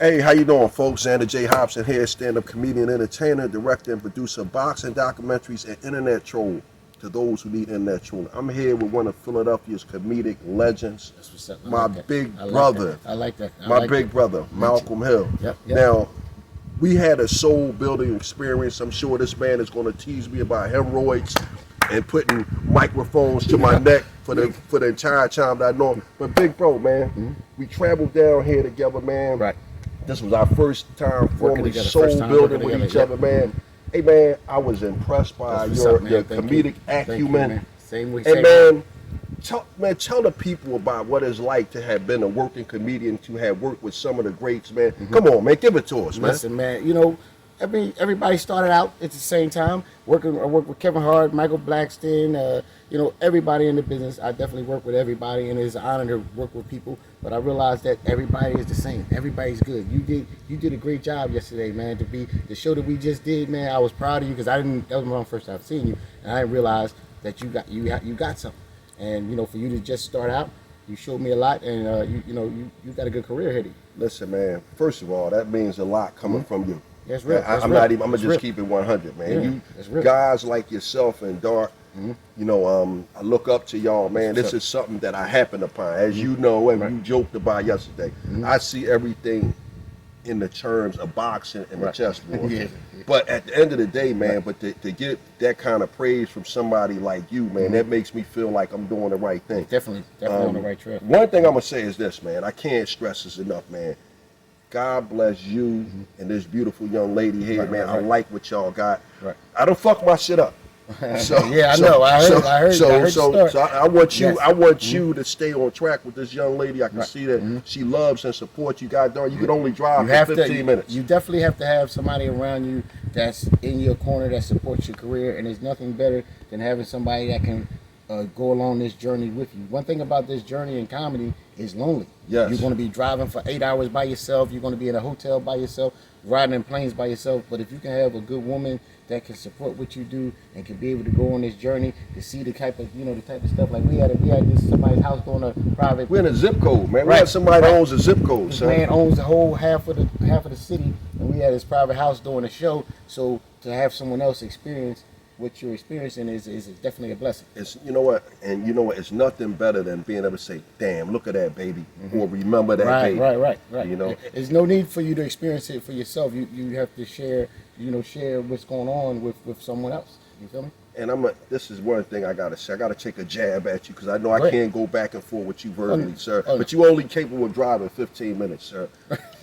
Hey, how you doing, folks? Xander J. Hobson here, stand-up comedian, entertainer, director, and producer of boxing documentaries and internet troll. To those who need internet trolling, I'm here with one of Philadelphia's comedic legends, That's what's up. my big brother. I like that. My big brother, Malcom Hill. Yep. Now, we had a soul-building experience. I'm sure this man is going to tease me about hemorrhoids and putting microphones to my neck for the entire time that I know him. But big bro, man, we traveled down here together, man. Right. This was our first time formally soul building with each other, man. Hey, man, I was impressed by your comedic acumen. Same way. And man, tell the people about what it's like to have been a working comedian, to have worked with some of the greats, man. Come on, man, give it to us, man. Listen, man, you know, everybody started out at the same time. I worked with Kevin Hart, Michael Blackston, you know, everybody in the business. I definitely work with everybody, and it's an honor to work with people. But I realized that everybody is the same. Everybody's good. You did a great job yesterday, man. To be the show that we just did, man. I was proud of you because that was my first time seeing you, and I didn't realize that you got something. And you know, for you to just start out, you showed me a lot, and you got a good career ahead of you. Listen, man. First of all, that means a lot coming from you. That's real. I'm gonna just keep it 100, man. You guys like yourself and Dark, you know, I look up to y'all, man. This is something that I happen upon, as you know, and you joked about yesterday. I see everything in the terms of boxing and the chessboard. But at the end of the day, man, but to get that kind of praise from somebody like you, man, that makes me feel like I'm doing the right thing. Definitely on the right track. One thing I'm gonna say is this, man. I can't stress this enough, man. God bless you and this beautiful young lady here, man. I like what y'all got. I don't fuck my shit up. So, yeah, I know. I heard. So I want you. I want you to stay on track with this young lady. I can see that she loves and supports you. God darn, you can only drive for 15 minutes. You definitely have to have somebody around you that's in your corner that supports your career, and there's nothing better than having somebody that can go along this journey with you. One thing about this journey in comedy is lonely. Yes. You're going to be driving for 8 hours by yourself. You're going to be in a hotel by yourself, riding in planes by yourself. But if you can have a good woman that can support what you do and can be able to go on this journey to see the type of stuff like we had this somebody's house doing a private. We're in a zip code, man. We had somebody that owns a zip code. This man owns the whole half of the city, and we had his private house doing a show. So to have someone else experience what you're experiencing is definitely a blessing. It's it's nothing better than being able to say, "Damn, look at that baby," or "Remember that baby." Right. You know, there's no need for you to experience it for yourself. You have to share what's going on with someone else. You feel me? And this is one thing I gotta say. I gotta take a jab at you because I know I can't go back and forth with you verbally, sir. But you only capable of driving 15 minutes, sir.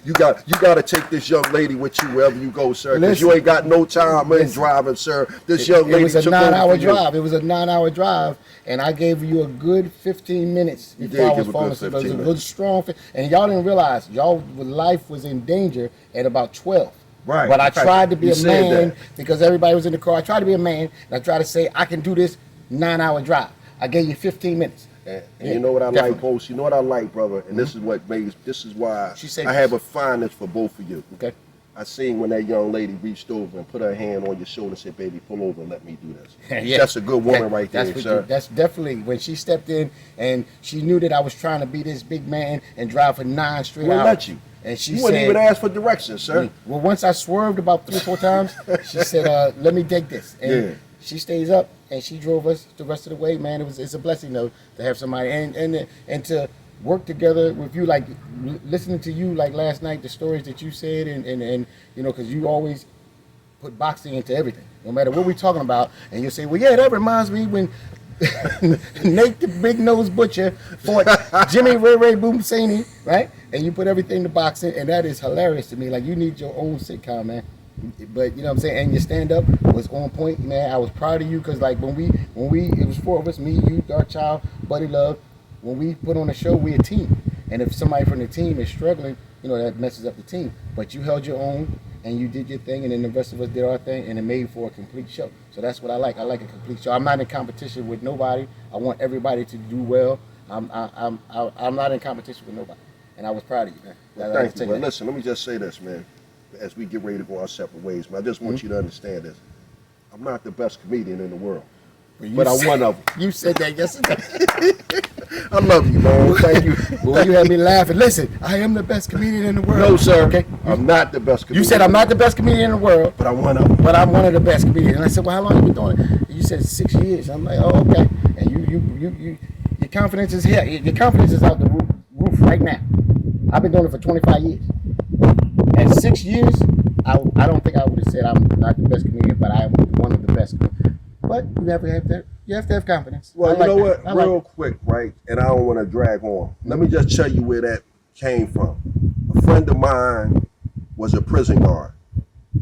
You got to take this young lady with you wherever you go, sir, because you ain't got no time in driving, sir. This young lady took over for you. It was a 9-hour drive. It was a 9-hour drive, and I gave you a good 15 minutes before I was falling asleep. It was a good strong, and y'all didn't realize y'all life was in danger at about 12. Right. But I tried to be a man because everybody was in the car. I tried to be a man, and I tried to say I can do this 9-hour drive. I gave you 15 minutes. And you know what I like most? You know what I like, brother? And this is why I have a fondness for both of you. Okay. I seen when that young lady reached over and put her hand on your shoulder and said, "Baby, pull over and let me do this." That's a good woman right there, sir. That's definitely when she stepped in and she knew that I was trying to be this big man and drive for 9 straight hours. We'll let you. And she wouldn't even ask for directions, sir. Well, once I swerved about 3 or 4 times, she said, "Let me take this." And she stays up and she drove us the rest of the way, man. It's a blessing though to have somebody and to work together with you, like listening to you like last night, the stories that you said, and you know, because you always put boxing into everything, no matter what we're talking about, and you say, "Well, yeah, that reminds me when Nate the Big Nose Butcher fought Jimmy Ray Boom Saney," right? And you put everything to boxing, and that is hilarious to me. Like, you need your own sitcom, man. But you know what I'm saying, and your stand-up was on point, man. I was proud of you because like when we it was 4 of us, me, you, Dark Child, Buddy Love. When we put on a show, we're a team, and if somebody from the team is struggling, you know, that messes up the team. But you held your own, and you did your thing, and then the rest of us did our thing, and it made for a complete show. So that's what I like. I like a complete show. I'm not in competition with nobody. I want everybody to do well. I'm not in competition with nobody, and I was proud of you, man. Well, thank you. Well, listen, let me just say this, man. As we get ready to go our separate ways, man, I just want you to understand this. I'm not the best comedian in the world, but I'm one of them. You said that yesterday. I love you, man. Thank you. Boy, you had me laughing. Listen, I am the best comedian in the world. No, sir. Okay. I'm not the best comedian. You said I'm not the best comedian in the world, but I'm one of them. But I'm one of the best comedians. And I said, well, how long have you been doing it? And you said 6 years. I'm like, oh, okay. And your confidence is here. Your confidence is out the roof right now. I've been doing it for 25 years. At 6 years, I don't think I would have said I'm not the best comedian, but I'm one of the best. But you have to have confidence. Well, you know what? Real quick, right? And I don't want to drag on. Let me just tell you where that came from. A friend of mine was a prison guard,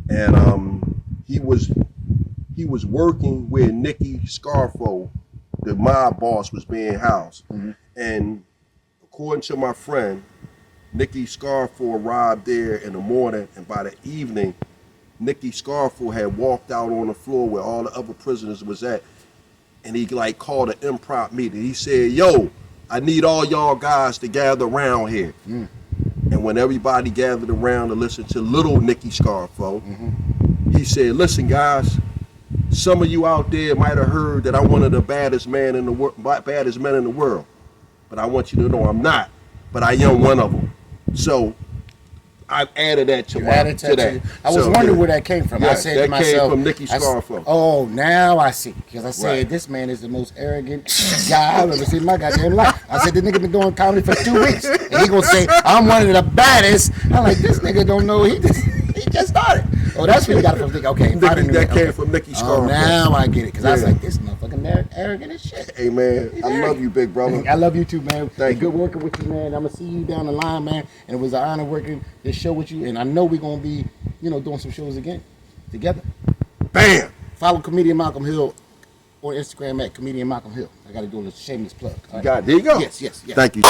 and he was working where Nicky Scarfo, the mob boss, was being housed. And according to my friend, Nicky Scarfo arrived there in the morning, and by the evening, Nicky Scarfo had walked out on the floor where all the other prisoners was at, and he like called an impromptu meeting. He said, yo, I need all y'all guys to gather around here. And when everybody gathered around to listen to little Nicky Scarfo, he said, listen guys, some of you out there might have heard that I'm one of the baddest men in the world, but I want you to know I'm not, but I am one of them. So I've added that to that. I was wondering where that came from. Yeah, I said to myself, came from Nicky Scarfo. Oh, now I see. Because I said, this man is the most arrogant guy I've ever seen in my goddamn life. I said, this nigga been doing comedy for 2 weeks. And he gonna say, I'm one of the baddest. I'm like, this nigga don't know. He just started. Oh, that's where you got it from. Okay, that came from Nicky Scarfo. Oh, now I get it. Because I was like, this motherfucking arrogant as shit. Hey, man, I love you, big brother. I love you too, man. Thank you. Good working with you, man. I'm going to see you down the line, man. And it was an honor working this show with you. And I know we're going to be, doing some shows again together. Bam! Follow Comedian Malcom Hill on Instagram at Comedian Malcom Hill. I got to do a little shameless plug. Right. There you go. Yes. Thank you.